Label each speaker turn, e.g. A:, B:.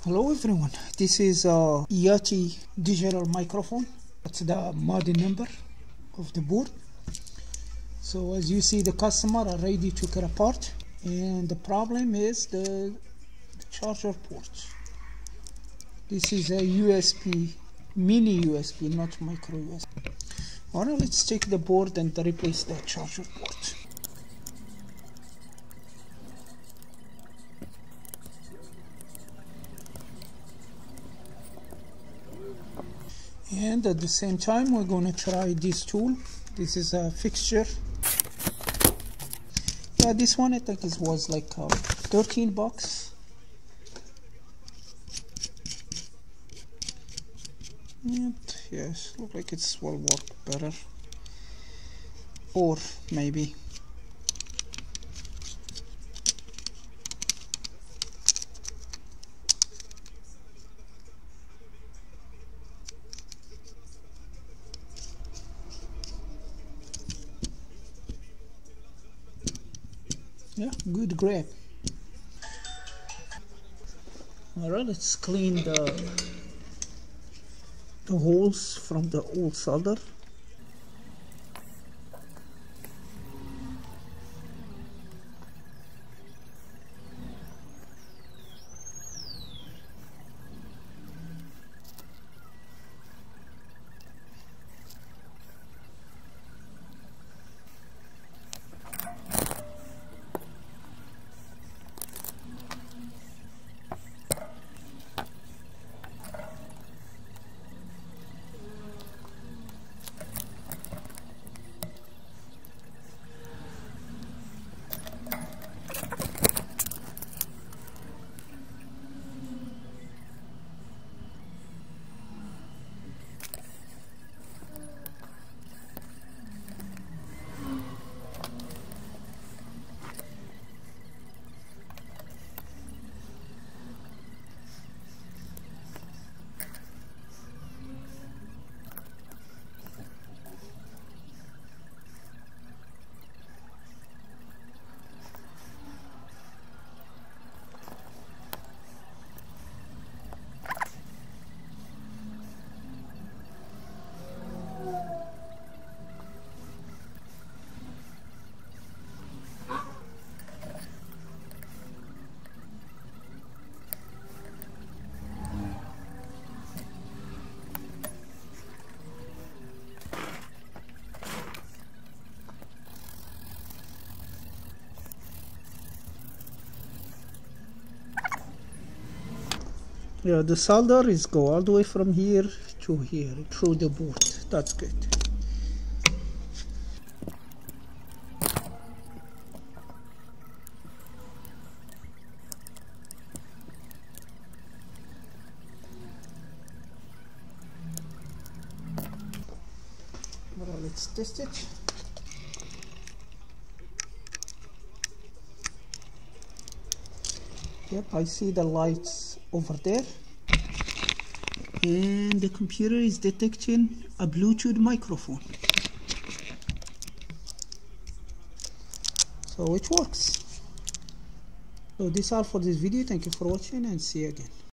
A: Hello everyone, this is a Yeti digital microphone. That's the model number of the board. So as you see, the customer already took it apart, and the problem is the charger port. This is a USB, mini USB, not micro USB. Alright, let's take the board and replace the charger port. And at the same time, we're going to try this tool. This is a fixture. Yeah, this one I think it was like $13. Yep, yes, look like it will work better. Or maybe. Yeah, good grab. Alright, let's clean the holes from the old solder. Yeah, the solder is go all the way from here to here through the board. That's good. Well, let's test it. Yep, I see the lights over there, and the computer is detecting a Bluetooth microphone, so it works. So this is all for this video. Thank you for watching, and see you again.